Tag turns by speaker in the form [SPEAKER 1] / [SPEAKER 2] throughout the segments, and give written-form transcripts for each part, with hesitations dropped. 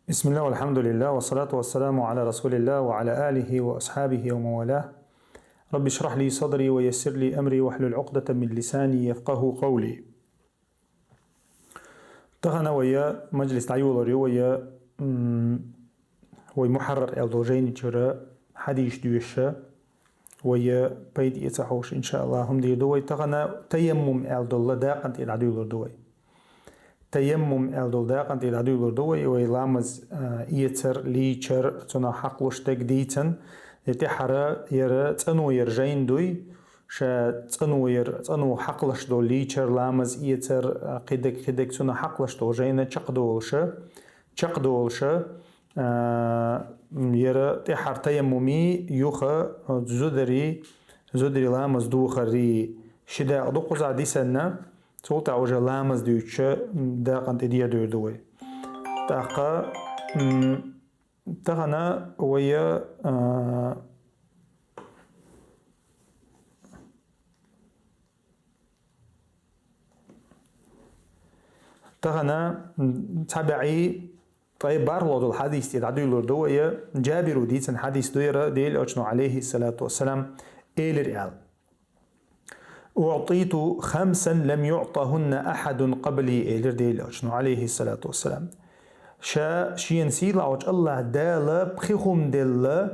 [SPEAKER 1] بسم الله والحمد لله والصلاة والسلام على رسول الله وعلى آله وأصحابه ومن والاه. رب اشرح لي صدري ويسر لي أمري واحلل عقدة من لساني يفقه قولي. تغنى ويا مجلس تعيول ويا محرر الدوجين جرا حديث دوشة ويا بيد يتحوش إن شاء الله هم دي دوي تغنى تيمم الدولة داقنت العديول دوي تيمم الدولداقن تي العدو لردوي ويلامز يتر ليشر تنا حقلوش تقديتن يتحرى يرى تنو يرجين دوي شا تنو حقلش دو ليشر لامز يتر قدك تنا حقلش دو جينا چقدولش يرى تحر تيممي يوخا زدري لامز دوخري شدا دو قزع دي سنة صوت عوجة لامز ديوتشا داقن تديا دوي تاقا تغنى ويا تغنى تبعي طيب بارلود الحديث تدعو دوي جابر ديتن حديث دويرة ديل أجنو عليه الصلاة والسلام إيلر أعطيت 5 لم يعطهن أحد قبلي إلرديل أجنو عليه الصلاة والسلام شين سيلا وج الله دالا بخيخم دل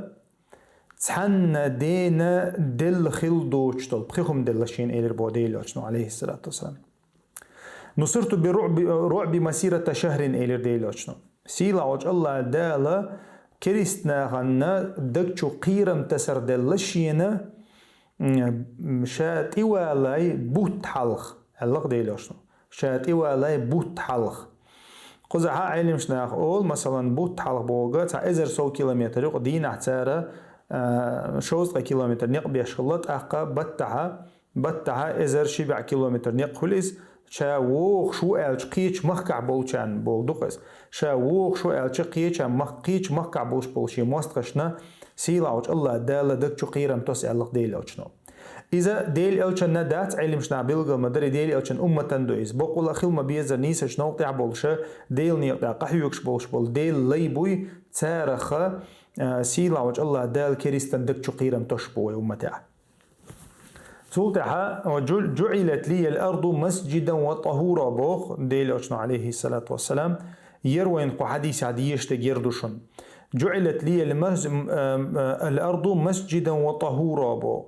[SPEAKER 1] تحن دينا دل خلدو جتل بخيخم دل شين إلر بوديل أجنو عليه الصلاة والسلام نصرت برعب مسيرة شهر إلرديل أجنو سيلا وج الله دالا كريستنا غنا دكتو قيرم تسر دل شينا شات إيوالاي بوت حلق حلق ديلاشنو شات إيوالاي بوت حلق قزعها علم شناخ أول مثلا بوت حلق بوغا تا إزر سو كيلومتر يق دين اعتارة شوزق كيلومتر نق بيشغلت أقا بتها إزر شبع كيلومتر نق خلص شا ووخ شو ألش قيش مخكع بولشان بولدقس شا ووخ شو ألش قيش قيش مخكع بولش بولشي مستقشنا سيلاوش الله دالا دكتو قيرم توس ألق ديل أوشنو إذا ديل أوشن ندات علمشنا بيلغل مدري ديل أوشن أمتن دويز بقول أخيل ما بيزر نيسا شنو قطع بولشا ديل نيقطع قحيوكش بولش بول ديل ليبوي تارخ سيلاوش الله دال كريستن دكتو قيرم توش بوي أمتها سلطها جعلت لي الأرض مسجدا وطهورا بوخ ديل أوشنو عليه الصلاة والسلام يروين قو حديث عديش تجيردوشن جعلت لي الأرض مسجدا وطهورا بو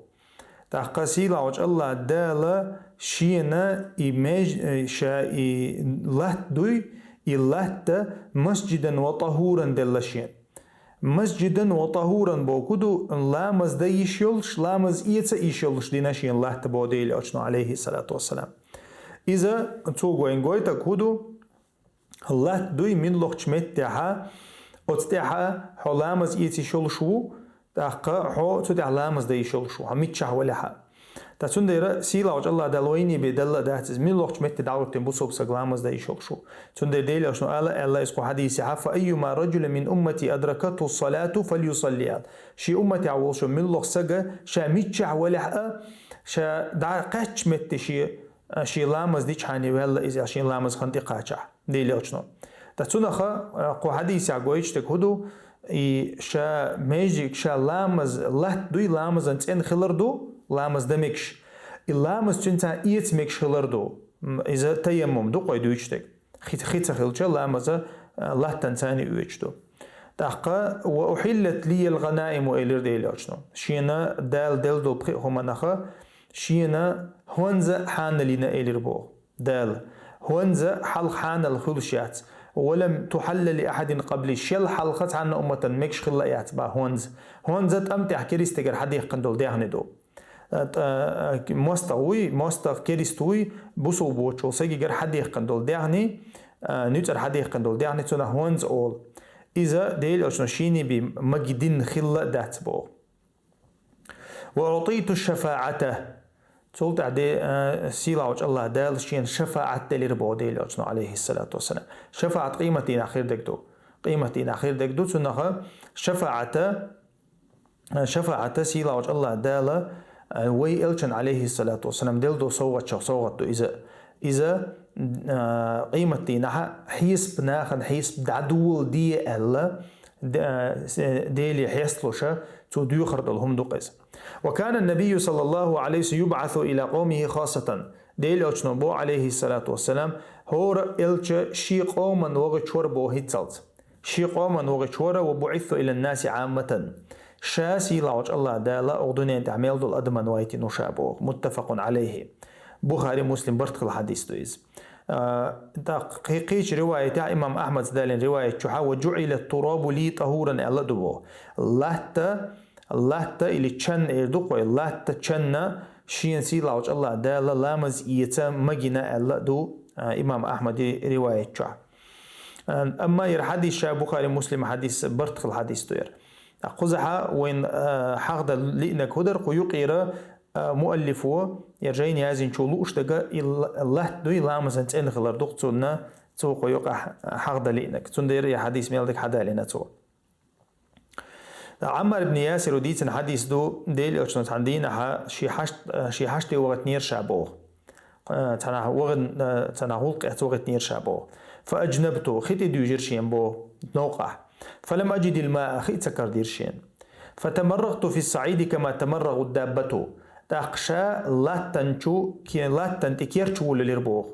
[SPEAKER 1] تحقسيلا وجه الله دالا شينا إيماج شاي لات دوي إلات مسجدا وطهورا دالا شين مسجدا وطهورا بو كدو لامز دا يشيلش لامز إيتا يشيلش دينا شين لات بو ديلي أجنو عليه الصلاة والسلام إذا توقو إنغوي تكودو لات دوي من لوخش متها أتتها حلامز إيتي شلشو تحقا حو تتح لامز دي شلشو هميتشا ولها تاتون ديرا سيلا وج الله دلويني بدل داتز من لوخش مت دعوتين بوسوب سغلامز دي شلشو تون ديلا شنو الله اسكو حديث عفا أيما رجل من أمتي أدركته الصلاة فليصلي شي أمتي عولشو من لوخ سغا شا ميتشا ولها شا دار قاتش مت شي لامز دي حاني ولا إذا شي لامز خنتي قاچا ديلا شنو تاتونخا قو حديث عقويش تكهدو شا ميجيك شا لامز لات دوي لامز انت خلردو لامز دمكش اللامز تنتا ايت مكش خلردو اذا تيمم دو قوي دويشتك خيت خلچا لامز لات تنتاني اويشتو تحقا وأحلت لي الغنائم وإلر ديلاشنو شينا دال دو بخي همانخا شينا هونزا حان لنا إلر بو دال هونزا حل حان الخلشات ولم تحل لأحد قبل شل حلقت عن أمة مكش خلايات با هونز تمتع كريستجر حديق قندول دهن دو مستغ كريستوي بوسو بوچو سيجر حديق قندول دهني نيتر حديق قندول دهني تنا هونز أول إذا ديل أشنا شيني بمجدين خلا دات بو وأعطيت الشفاعة تقول تعدي سيلا وجه الله دال شين شفاعة دليل بوديل أجنو عليه الصلاة والسلام شفاعة قيمتين أخير دكدو تنها شفاعة سيلا وجه الله دال وي إلشن عليه الصلاة والسلام دل دو صوت دو إذا قيمة دينها حيسب ناخن حيسب دعدول دي ألا ديلي حيسلوشا تو ديوخر لهم دوقز. وكان النبي صلى الله عليه وسلم يبعث إلى قومه خاصة ديلي أجنبو عليه الصلاة والسلام هور إلش شي قوما وغشور بو هيتسلت شي قوما وغشور وبعث إلى الناس عامة شاسي لاوج الله دالا أغدنين تعمل دول أدمان وايتي نشابو متفق عليه بخاري مسلم برتق الحديث دويز. قيش رواية إمام أحمد دالين رواية شحا وجعل التراب لي طهورا ألا دبو لحتا إلي تشن إردوق لحتا تشن شين سي لاوج الله دالا لامز إيتا مجينا ألا دو إمام أحمد رواية شحا. أما ير حديث شا بخاري مسلم حديث برتق الحديث دوير قزحا وين حقد لإنك هدر قيوقيرا مؤلفه يرجعين هذين شو لوش دقة الله دوي لامزن تين خلر دكتورنا تو قيوق حقد لإنك تندير يا حديث ميلك حدا لنا تو. عمر بن ياسر وديتن حديث دو ديل أشنو عندنا شي حشت وقت نير شعبه تنا وقت وقت نير شعبه فأجنبته خيت ديو جرشين بو نوقع فلم أجد الماء خيت سكر ديرشين فتمرغت في الصعيد كما تمرغ الدابة تاقشا لا تنشو كي لا تنتكيرش ولا ليربو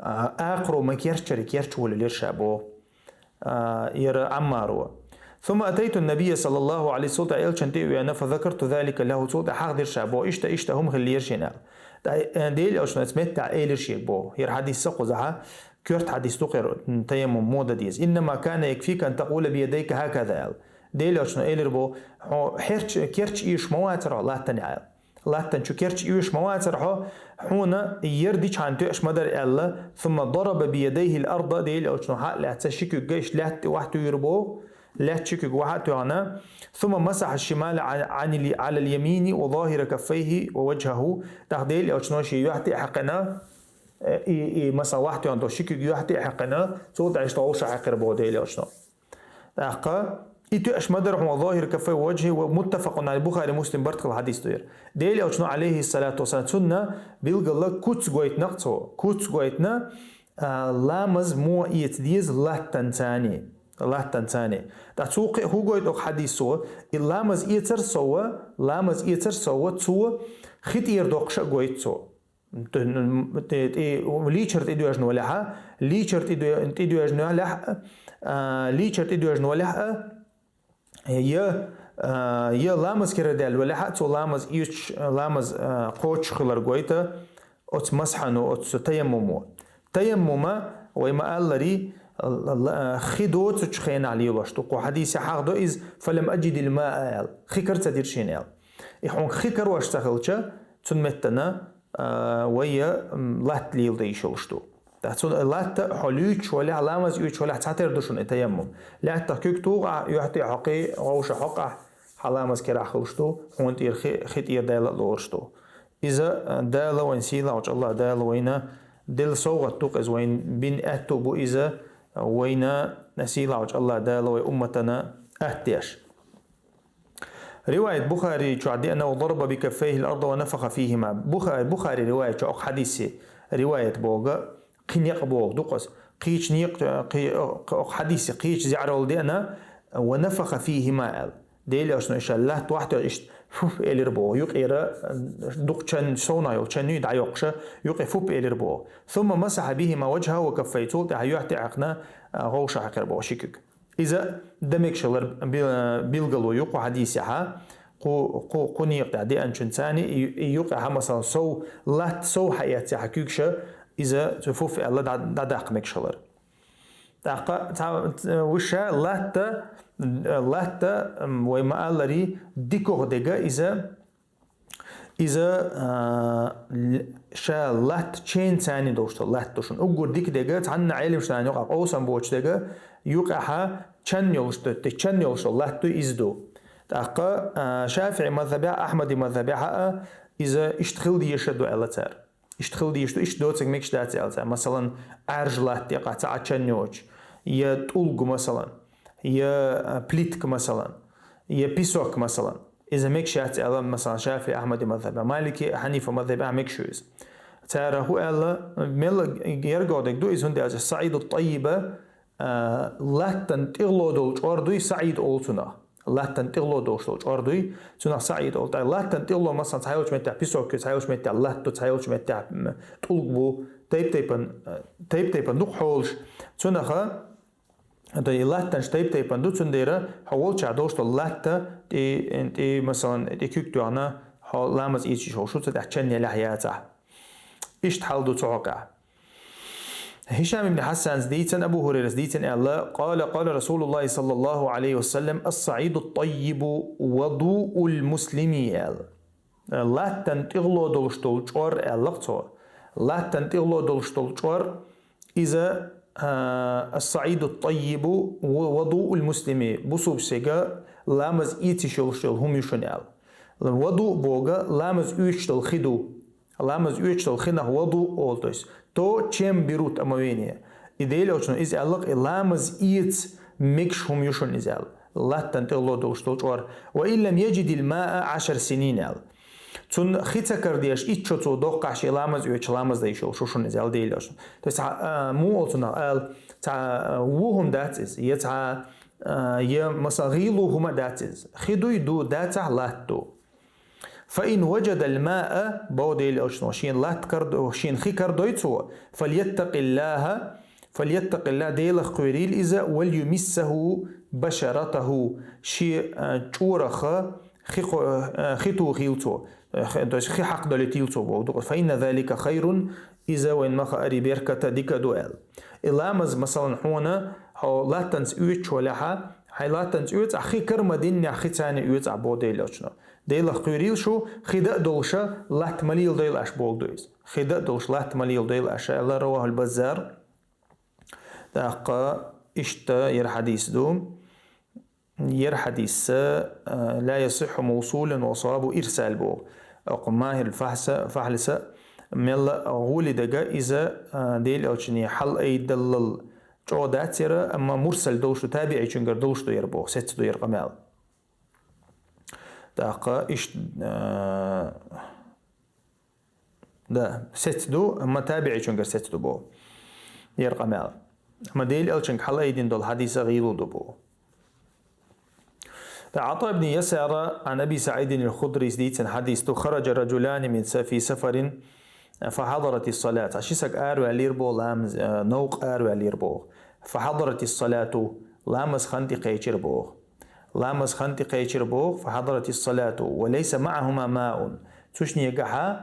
[SPEAKER 1] اقرو ما كيرش ولا ليرشابو ير عمارو. ثم اتيت النبي صلى الله عليه وسلم الشنتي وانا فذكرت ذلك له صوت حاضر شابو اشتا هم خليرشنا ديل اوشنا سمت تاع ايلرشيبو ير حديث سقزها كرت حديث تقر تيمم مودا ديز انما كان يكفيك ان تقول بيديك هكذا ديل اوشنا ايلربو حيرش كيرش ايش مواتر لا تنعال لاتن شو كيرش يوش مواتر حونا يردي شانتو اش مدر الله ثم ضرب بيديه الارض ديل او شنو لا تشكي جيش لات واحد يربو لا تشكي واحد انا ثم مسح الشمال على اليمين وظاهر كفيه ووجهه تخديل او شنو شي يحتي حقنا مسا واحد عنده شكي يحتي حقنا صوت عيش طوش عقر بوديل او شنو دقه إتو أش مدر هو ظاهر كفي وجهه ومتفق على البخاري مسلم برتق الحديث دوير ديلي أو شنو عليه الصلاة والسلام سنة بيلقى الله كوتس قويتنا كوتس قويتنا لامز مو يتديز الله تنتاني تسوق هو قويت أو حديث سوا اللامز يتر سوا تسوا خطير دوقش قويت سوا ليشرت إدو أجنو لها ليشرت إدو أجنو لها يا لامز كردال ولا حتى لامز يش لامز قوتش خلر قويته أت مسحنو أت تيمم وما ألري خدوت تشخين عليه واشتو حديث حق إز فلم أجد الماء خكر تدير شينال يحون خكر واشتغلتش تنمتنا ويا لات ليل ديشلشتو تحصل لات حلوش ولا علامز يوش ولا تعتر دشون التيمم لا تحقيق توقع يحتي حقي غوش حقع علامز كرا خلشتو هون تير خير دال لورشتو إذا دال وين سيلا وش الله دال وينا دل صوغة توق إز وين بين أتو بو إذا وينا نسيلا وش الله دال وين أمتنا أهتيش. رواية بخاري تعدي أنه ضرب بكفيه الأرض ونفخ فيهما بخاري رواية حديثي رواية بوغا قنيق بوغ دقس قيش نيق حديثي قيش زعرول دينا ونفخ فيهما ديلي أشنو إشاء الله توحد إشت فوف إليربو يقير دقشن سونايو شنو دعيوقش يقفوب إليربو ثم مسح بهما وجهه وكفيته تعيوحتي عقنا غوش عقربو شكك إذا دمك شلر بيلقلو يقو حديثها قو نيق دي أنشن ثاني يقع مثلا لات حياتي حكيكش إذا تفوف الله داق مكشلر وشا لات وما ألري ديكو ديجا إذا شا لات تشين ثاني دوشت لات دوشن أقول ديك ديجا عنا علم شان يقع أوسم بوش ديجا يقعها تشن يلشت لات تو إزدو تاقا شافعي مذهبها أحمد مذهبها إذا اشتغل دي يشدو ألتر اشتغل دي يشدو إش دوتك ميكش داتي ألتر مثلا أرجلات يقع تاعتشن يوش يا تولغو مثلا يا بليتك مثلا يا بيسوك مثلا إذا ميكش داتي ألم مثلا شافعي أحمد مذهبها مالكي حنيفة مذهبها ميكشوز تعرفوا ألا مل يرجع دك إذ هندي السعيد الطيبة لا تنتقلوا دول أرضي سعيد أولتنا لا تنتقلوا دول أرضي تنا سعيد أولت لا تنتقلوا مثلا تحاولش متى بيسوك تحاولش متى لا تحاولش متى تلقوا تيبن دوك حولش تنا خا ده لا تنش تيبن دوك تنديره حولش عدوش لا أنت مثلا كيك دعنا حال لامز إيش شو تحكي له حياته إيش تحاول توقع هشام بن حسان زديتن أبو هريرة زديتن الله قال رسول الله صلى الله عليه وسلم الصعيد الطيب وضوء المسلمين لا تنتقلوا دولشتول جور اللقطة لا تنتقلوا دولشتول جور إذا الصعيد الطيب وضوء المسلمين بصوب سيجا لامز إيتشلشتل هم يشنال وضوء بوغا لامز إيتشتل خدو لامز إيتشتل خنا وضوء أولتوس تو чем берут омовение. Идея очень из Аллах لامز إيتس مكش هم يشون إزال. لا تنتقلوا دوشتول جوار. وإن لم يجد الماء 10 سنين ال. تون خيتا كرديش إيتشو تو دوقعش لامز إيتش لامز دايشول شوشون إزال ديل очень. То есть مو أولتنا ال تا وهم داتز يتا مثلا غيلو هما داتز خدو يدو داتا لاتو. فإن وجد الماء بوديل أشنو شين لا تكرد شين خي كردويتو فليتق الله ديل خيريل إذا وليمسه بشرته شي جورخ خيتو خيلتو خي حق دلتيلتو بودو فإن ذلك خير إذا وين ما خاري بيركة ديك دوال إلامز مثلا هنا لا تنس أوتش ولا هاي لا تنس أوتش أخي كرمدين أخي تاني أوتش عبوديل أشنو ديل خيريل شو خداء دولشة لات مليل ديل أش بولدويز خداء دولش لات مليل ديل أش الله رواه البزار دقة إشتا يرحديث دوم يرحديث لا يصح موصولا وصواب إرسال بو أقم ماهر الفحلسة ملا غولي دقا إذا ديل أوشني حل أي دلل جو داتيرا أما مرسل دولشو تابعي چنگر دولشتو يربو ستدو يرقمال دقة إيش ده ستدو أما تابعي چنگر ستدو بو يرقمال أما ديل ألچنگ حل أي دين دول حديث غيلو دو بو عطاء بن يسار عن أبي سعيد الخدري سديتن حديث خرج رجلان في سفر فحضرت الصلاة عشيسك آرو أليربو لامز نوق آرو أليربو فحضرت الصلاة لامز خنتي قيشربو لامز خنتي قيشربو فحضرت الصلاة وليس معهما ماء تشني يقحا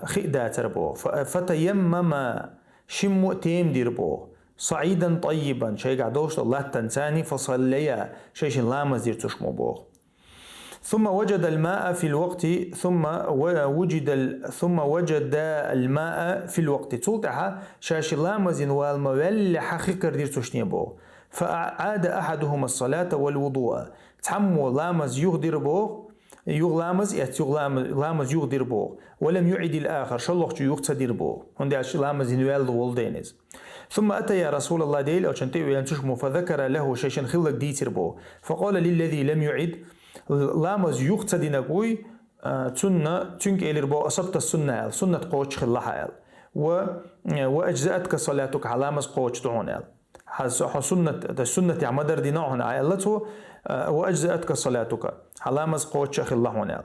[SPEAKER 1] خئدا تربو فتيمم شمو تيم ديربو صعيدا طيبا شيء قعدوش الله تنساني فصليا شيء لامز دير تشمو بو ثم وجد الماء في الوقت ثم وجد الماء في الوقت تلتها شاش لامزين والمول حقيقة دير تشني بو فأعاد أحدهما الصلاة والوضوء تحمو لامز يغدر بو لامز يغدر بو ولم يعد الآخر شلوخ يغتدر بو هندي عش لامز ينوال والدينز ثم أتى يا رسول الله ديل أو شنتي وينتشمو فذكر له شيشن خلق ديتر بو فقال للذي لم يعد لامز يغتدي نقوي تنك إلير بو أصبت السنة سنة قوش خلها وأجزأتك صلاتك على لامز قوش دعون سنة عمدر ديناهن عيالته وأجزأتك صلاتك على لامز قوش خلها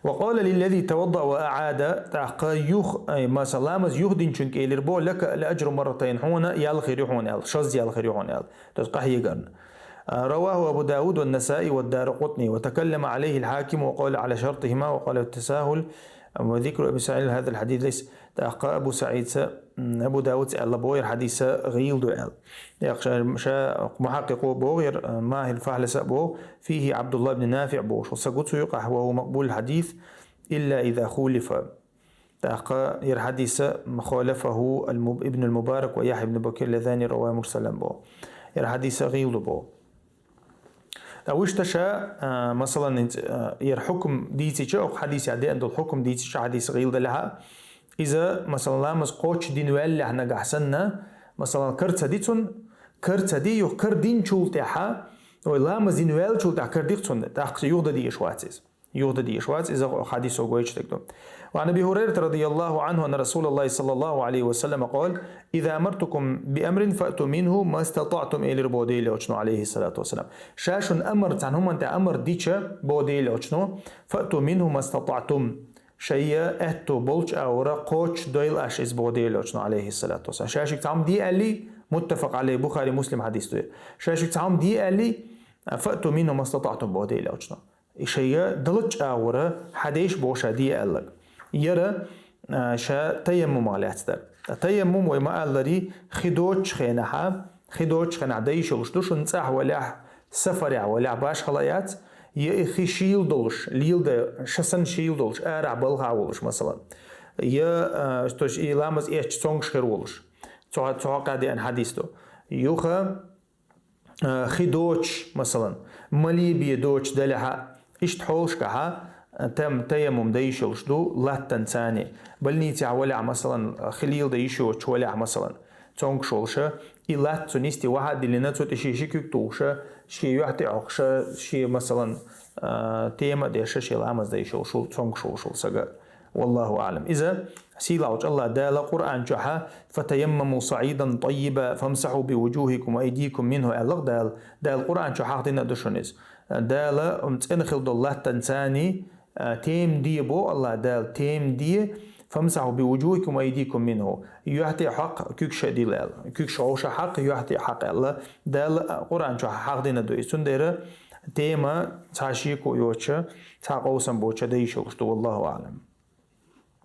[SPEAKER 1] وقال للذي توضأ وأعاد مثلا لامز يهدين شنك إلير بو لك الأجر مرتين هنا يالخير هنا شز يالخير هنا تقحيقا رواه أبو داود والنسائي والدارقطني وتكلم عليه الحاكم وقال على شرطهما وقال التساهل وذكر أبي سعيد هذا الحديث ليس تأقى أبو داود سأل بوير حديث غيل دوال محقق بوغير ماهي الفحل سأبو فيه عبد الله بن نافع بوش وسقط يقع وهو مقبول الحديث إلا إذا خولف تأقى الحديث مخالفه ابن المبارك ويحيى بن بكير اللذان رواه مرسلا بو الحديث غيل بو أوش تشاء مثلا يرحكم ديتي أو حديث عدي عند الحكم ديتي حديث غيل لها إذا مثلا لامس قوش دين ولا إحنا جحسنا مثلا كرت دي يكر دين شول تاعها ولامس دين ولا شول تاع كرديقتون تاخذ يوضع دي شواتيز يغدى دي شواز إذا حديث وقويش تكتب. وعن أبي هريرة رضي الله عنه أن رسول الله صلى الله عليه وسلم قال إذا أمرتكم بأمر فأتوا منه ما استطعتم إلى ربودي لأجنو عليه الصلاة والسلام. شاش أمر عنهم أنت أمر ديشة بودي لأجنو فأتوا منه ما استطعتم شيء أتو بولش أورا قوش دويل أش إز بودي لأجنو عليه الصلاة والسلام. شاشك تعم دي ألي متفق عليه بخاري مسلم حديث ده. شاشك تعم دي ألي فأتوا منه ما استطعتم بودي لأجنو. شيء دلج أورا حديش بوشا دي ألق. يرى شا تيمم على هستر تيمم وما ألري خدوش خينها خدوش خنا دايش وشدوش نصح ولا سفر ولا باش خلايات يخي شيل دولش ليل ده شسن شيل دولش أرع بالها ولش مثلا يا استوش إلامز إيش تونغش خير ولش توقع دي أن حديثه يوخا خدوش مثلا ملي بيدوش دلها إيش تحولش كها تم تيمم دايشلش دو لا تنساني بل نيتي ولع مثلا خليل دايشو ولع مثلا تونغشولشه إلا تنيستي واحد اللي نتوت شي كيكتوشه شي يعطي عقشه شي مثلا تيمة ديشه شي لامز دايشلشو تونغشولشو سجا والله أعلم. إذا سيلاوج الله دال قرآن جحا فتيمموا صعيدا طيبا فامسحوا بوجوهكم وأيديكم منه ألغ دال قرآن جحا دينا دشونيز دال انخل الله تنساني تيم دي بو الله دال تيم دي فامسحوا بوجوهكم وأيديكم منه يعطي حق كيكش ديلال كيكش عوش حق يعطي حق الله دال قرآن جحا حق دينا دو يسون دير تيما تاشيكو يوچه تاقوسن بوچه ديشوشتو والله أعلم.